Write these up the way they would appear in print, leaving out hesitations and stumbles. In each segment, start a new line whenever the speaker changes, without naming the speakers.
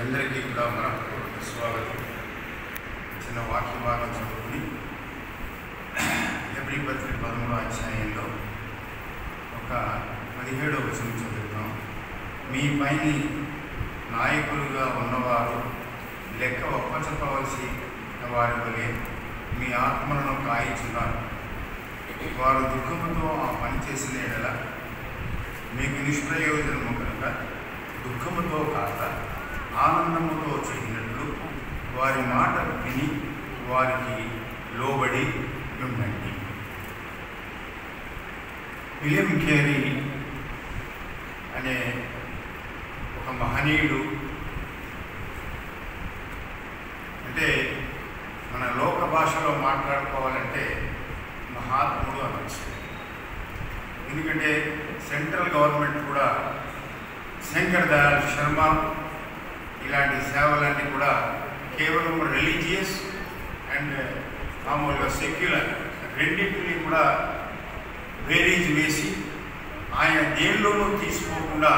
అందరికీ కూడా మనపూర్వక స్వాగతం. చిన్న వాక్య భాగం చదువుకుని హెబ్రీ పత్రిక 13వ అధ్యాయంలో ఒక 17వ వచనం చదువుతాం. మీ పైని నాయకులుగా ఉన్నవారు లెక్క ఒప్పచెప్పవలసి వారి వలె మీ ఆత్మలను కాయిచున్నారు. వారు దుఃఖముతో ఆ పని చేసిన ఎడల మీకు నిష్ప్రయోజనము కనుక దుఃఖముతో కాక ఆనందముతో చేయనట్లు వారి మాట విని వారికి లోబడి ఉండండి. విలియం కేరీ అనే ఒక మహనీయుడు, అంటే మన లోక భాషలో మాట్లాడుకోవాలంటే మహాత్ముడు అనొచ్చు. ఎందుకంటే సెంట్రల్ గవర్నమెంట్ కూడా శంకర్ దయాళ్ శర్మ ఇలాంటి సేవలన్నీ కూడా కేవలం రిలీజియస్ అండ్ మామూలుగా సెక్యులర్ రెండింటిని కూడా బేరీజ్ వేసి ఆయన దేనిలోనూ తీసుకోకుండా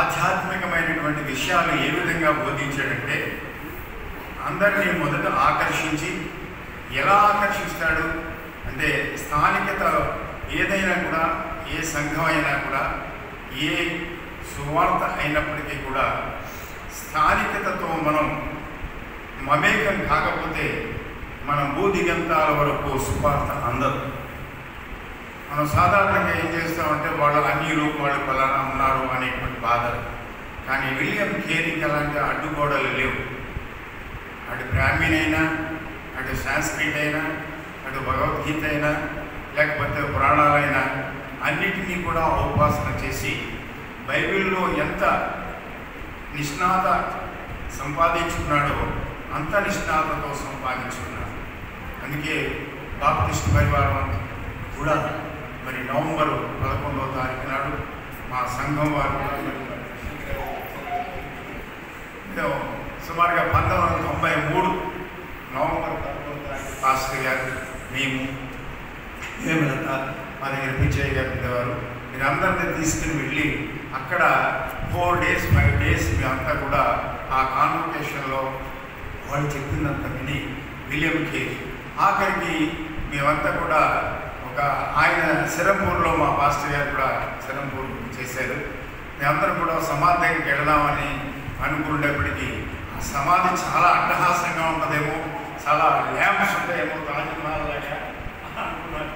ఆధ్యాత్మికమైనటువంటి విషయాలు ఏ విధంగా బోధించాడంటే అందరినీ మొదట ఆకర్షించి, ఎలా ఆకర్షిస్తాడు అంటే స్థానికత ఏదైనా కూడా, ఏ సంఘం అయినా కూడా, ఏ సువార్త అయినప్పటికీ కూడా స్థానికతతో మనం మమేకం కాకపోతే మన భూదిగంతాల వరకు సువార్త అందదు. మనం సాధారణంగా ఏం చేస్తామంటే వాళ్ళు అన్యులు, వాళ్ళు పలానా ఉన్నారు అనేటువంటి బాధలు. కానీ విలియం కేరీకి అలాంటి అడ్డుగోడలు లేవు. అటు బ్రాహ్మీణ్ అయినా, అటు సాంస్క్రిట్ అయినా, అటు భగవద్గీత అయినా, లేకపోతే పురాణాలైనా అన్నిటినీ కూడా ఉపాసన చేసి బైబిల్లో ఎంత నిష్ణాత సంపాదించుకున్నాడో అంత నిష్ణాతతో సంపాదించుకున్నాడు. అందుకే బాప్టిస్ట్ పరివారం కూడా మరి నవంబర్ 11వ తారీఖు నాడు మా సంఘం వారు సుమారుగా 1993 నవంబర్ 11వ తారీఖు పాస్టర్ గారు, మేము మా దగ్గర పిచ్చయ్య గారు ఉండేవారు. మీరందరినీ తీసుకుని వెళ్ళి అక్కడ 4 days 5 days మేమంతా కూడా ఆ కాన్వకేషన్లో వాళ్ళు చెప్పినంత విని విలియం కేరీ ఆఖరికి మేమంతా కూడా ఒక ఆయన సిరంపూర్లో మా పాస్టర్ గారు కూడా సిరంపూర్ చేశారు. మేమందరం కూడా సమాధి దగ్గరికి వెళదామని అనుకునేటప్పటికీ ఆ సమాధి చాలా అట్టహాసంగా ఉంటుందేమో, చాలా ల్యాంప్స్ ఉంటాయేమో తాజ్మహల్ లాగా అనుకున్నాను.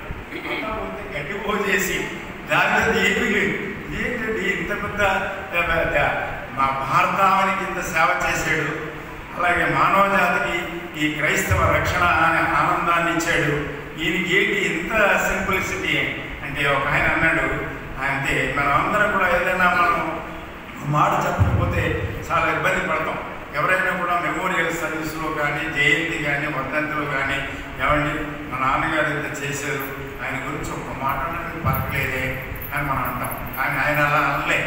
గడ్డి పోసేసి దాని ఏమీ లేదు. ఏంటంటే ఇంత పెద్ద మా భారతావనికి ఇంత సేవ చేశాడు, అలాగే మానవ జాతికి ఈ క్రైస్తవ రక్షణ అనే ఆనందాన్ని ఇచ్చాడు, ఈయనకి ఏంటి ఇంత సింప్లిసిటీ అంటే ఒక ఆయన అన్నాడు. అంటే మనం అందరం కూడా ఏదైనా మనం మాట చెప్పకపోతే చాలా ఇబ్బంది పడతాం. ఎవరైనా కూడా మెమోరియల్ సర్వీస్లో కానీ, జయంతి కానీ, వర్ధంతిలో కానీ ఏమండి మా నాన్నగారు ఇంత చేశారు, ఆయన గురించి ఒక మాట పలకలేదే అని మనం అంటాం. కానీ ఆయన అలా అనలే.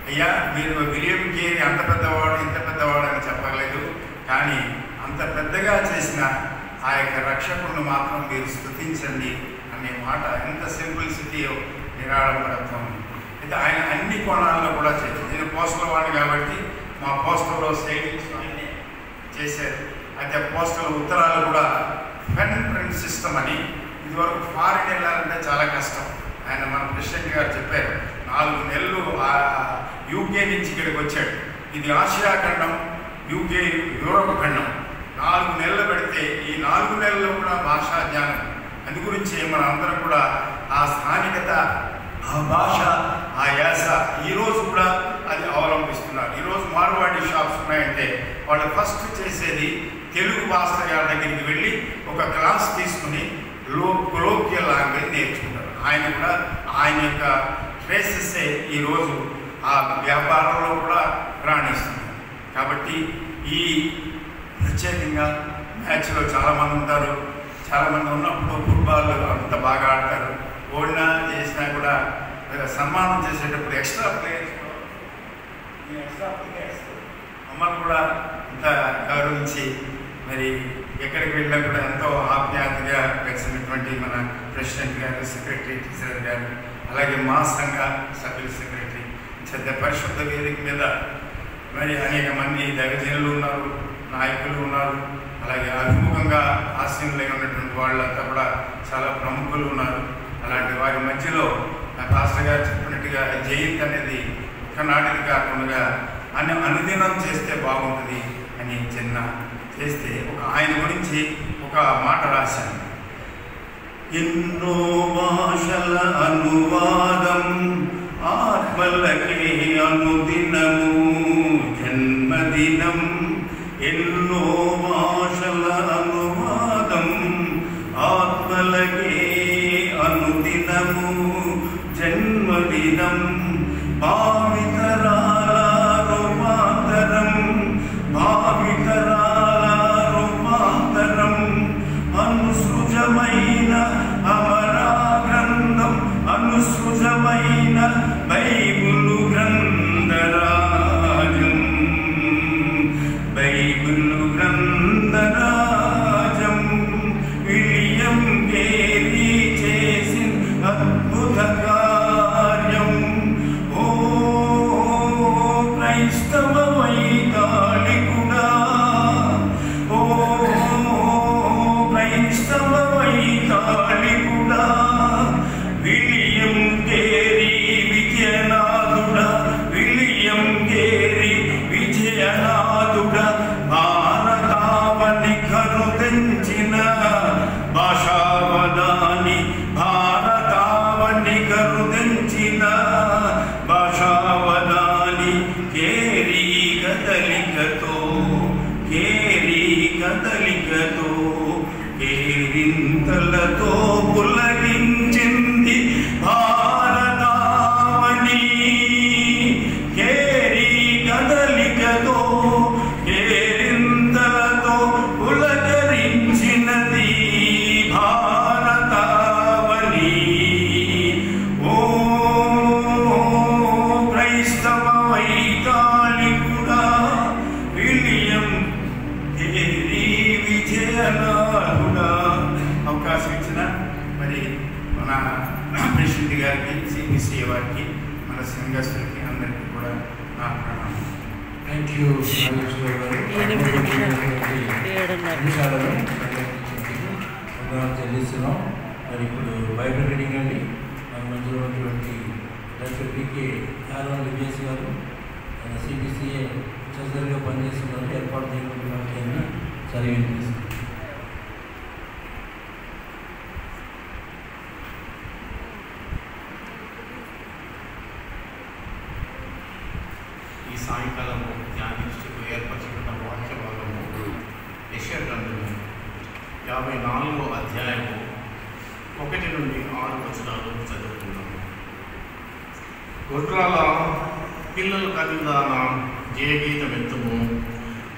అయ్యా మీరు విలియం కేరీ అంత పెద్దవాడు ఇంత పెద్దవాడు అని చెప్పలేదు, కానీ అంత పెద్దగా చేసిన ఆ యొక్క రక్షకుడిని మాత్రం మీరు స్తుతించండి అనే మాట ఎంత సింప్లిసిటీయో, నిరాడంబరత్వం. అయితే ఆయన అన్ని కోణాల్లో కూడా చేశారు. నేను పోస్టల్ వాడిని కాబట్టి మా పోస్టల్లో సేవింగ్స్ అన్నీ చేశారు. అయితే పోస్టల్ ఉత్తరాలు కూడా పెన్ ప్రింట్ సిస్టమ్ అని, ఇదివరకు ఫారిన్ వెళ్ళాలంటే చాలా కష్టం. ఆయన మన ప్రెసిడెంట్ గారు చెప్పారు, 4 నెలలు యూకే నుంచి ఇక్కడికి వచ్చాడు. ఇది ఆసియా ఖండం, యూకే యూరోప్ ఖండం. 4 నెలలు పెడితే ఈ 4 నెలల్లో కూడా భాషా జ్ఞానం. అందు గురించి మన అందరం కూడా ఆ స్థానికత, ఆ భాష, ఆ యాస ఈరోజు కూడా అది అవలంబిస్తున్నారు. ఈరోజు మార్వాడి షాప్స్ ఉన్నాయంటే వాళ్ళు ఫస్ట్ చేసేది తెలుగు భాష దగ్గరికి వెళ్ళి ఒక క్లాస్ తీసుకుని కొలోకియల్ లాంగ్వేజ్ నేర్చుకుంటారు. ఆయన కూడా ఆయన యొక్క ట్రేసెస్సే ఈరోజు ఆ వ్యాపారంలో కూడా రాణిస్తున్నారు. కాబట్టి ఈ ప్రత్యేకంగా మ్యాచ్లో చాలామంది ఉంటారు. చాలామంది ఉన్నప్పుడు ఫుట్బాల్ అంత బాగా ఆడతారు. ఓడినా చేసినా కూడా సన్మానం చేసేటప్పుడు ఎక్స్ట్రా ప్లేయర్స్ మమ్మల్ని కూడా ఇంత గౌరవించి మరి ఎక్కడికి వెళ్ళినా కూడా ఎంతో ఆప్యాయతగా కలిసినటువంటి మన ప్రెసిడెంట్ గారు, సెక్రటరీ టీచర్ గారు, అలాగే మా సంఘ సభ్యుల సెక్రటరీ పరిశుద్ధ వేదిక మీద మరి అనేక మంది దైవజనులు ఉన్నారు, నాయకులు ఉన్నారు, అలాగే అభిముఖంగా ఆశీనులై ఉన్నటువంటి వాళ్ళంతా కూడా చాలా ప్రముఖులు ఉన్నారు. అలాంటి వారి మధ్యలో పాస్టర్ గారు చెప్పినట్టుగా జయంతి అనేది ఒకనాటిది కాకుండా అనుదినం చేస్తే బాగుంటుంది అని చిన్న చేస్తే ఆయన గురించి ఒక మాట రాశాను. ఎన్నో భాషల అనువాదం ఆత్మలకే అనుదినము జన్మదినం. ఎన్నో భాషల అనువాదం ఆత్మలకే అనుదినము జన్మదినం. భావితరాల రూపాంతరం భావితరాల రూపాంతరం అనుసృజమైన అమరా గ్రంథం అనుసృజమైన బైబిలు గ్రంథరాజం బైబిలు గ్రంథరాజం. విలియం కేరీ చేసిన అద్భుత కార్యం. ఓ క్రైస్తవ వైతాళికుడా, ఓ క్రైస్తవ వైతాళికుడా, విలియం కేరీ విజయనాథుడా, విలియం కేరీ విజయనాథుడా. భారతావని కరుదించిన భాషావదాని భారతావని కరుదించిన భాషావదాని. కేరీ కదలికతో కేరీ కదలికతో కేరింతలతో పులకించింది భారతావని. కేరీ కదలికతో కేరింతలతో పులకరించినది భారతావని. ఓ క్రైస్తవ వైతాళికుడా, విలియం కేరీ విజయనాథుడా. అవకాశం ఇచ్చిన మరి మన ప్రెసిడెంట్ గారికి, సిబిసి వారికి, మన సంఘస్థులకి అందరికీ కూడా నా ప్రణామం.
థ్యాంక్ యూ చెల్లిస్తున్నాం. మరి ఇప్పుడు బైబిల్ రీడింగ్ అండి. మన మధ్యలో ఉన్నటువంటి డాక్టర్ పికే ఆర్వన్ విజయస్ గారు సిబిసిఏ చదువుగా పనిచేస్తున్నారు. ఏర్పాటు చేయడం సరి వినిపిస్తుంది.
ఈ సాయంకాలము ధ్యానించుటకు ఏర్పరచుకున్న వాక్య భాగము యెషయా గ్రంథము 54వ అధ్యాయము 1 నుండి 6 వచనాలు చదువుతున్నాము. గొడ్రాల పిల్లలు కనిదాన జయగీతం ఎత్తుము,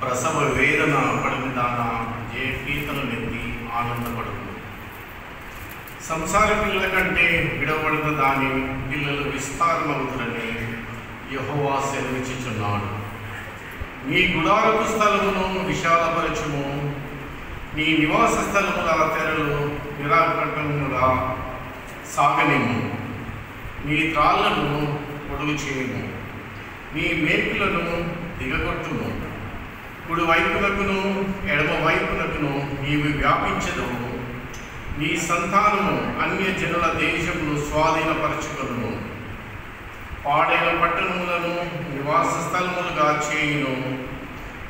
ప్రసవ వేదన పడినదాన జయ కీర్తనలెత్తి ఆనందపడుము. సంసార పిల్లల కంటే విడవబడిన దాని పిల్లలు విస్తారమవుతురని యెహోవా సెలవిచ్చుచున్నాడు. నీ గుడారపు స్థలమును విశాలపరచుము, నీ నివాస స్థలముల తెరలు నిరాకంటముగా సాగనిము. నీ త్రాళ్లను పొడుగు చేయుము, నీ మేకులను దిగగొట్టుము. కుడి వైపునకును ఎడమ వైపునకును నీవు వ్యాపించదవు. నీ సంతానము అన్య జనుల దేశమును స్వాధీనపరచుకొనుము. పాడైన పట్టణములను నివాస స్థలములుగా చేయును.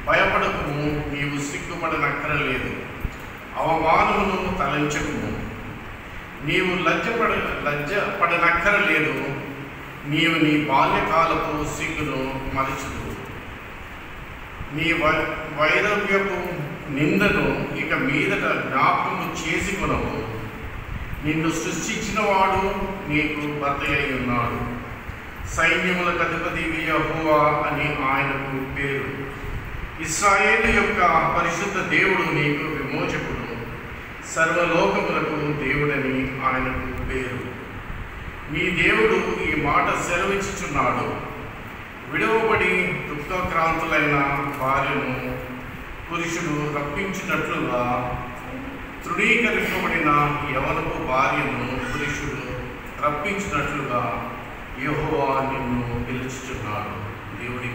భయపడకుము, నీవు సిగ్గుపడనక్కరలేదు. అవమానమును తలంచకుము, నీవు లజ్జపడనక్కరలేదు. నీవు నీ బాల్యకాలపు సిగ్గును మరచుదు. నీ వైరవ్యపు నిందను ఇక మీదట జ్ఞాపకము చేసుకొనవు. నిన్ను సృష్టించిన వాడు నీకు భర్త అయి ఉన్నాడు. సైన్యములకు అధిపతి యెహోవా అని ఆయనకు పేరు. ఇశ్రాయేలు యొక్క పరిశుద్ధ దేవుడు నీకు విమోచకుడు. సర్వలోకములకు దేవుడని ఆయనకు పేరు. నీ దేవుడు ఈ మాట సెలవిచ్చుచున్నాడు. విడవబడి దుఃఖక్రాంతులైన భార్యను పురుషుడు రప్పించినట్లుగా తృణీకరింపబడిన యవనపు భార్యను పురుషుడు రప్పించినట్లుగా యెహోవా నిన్ను పిలుచుచున్నాడు. దేవుడి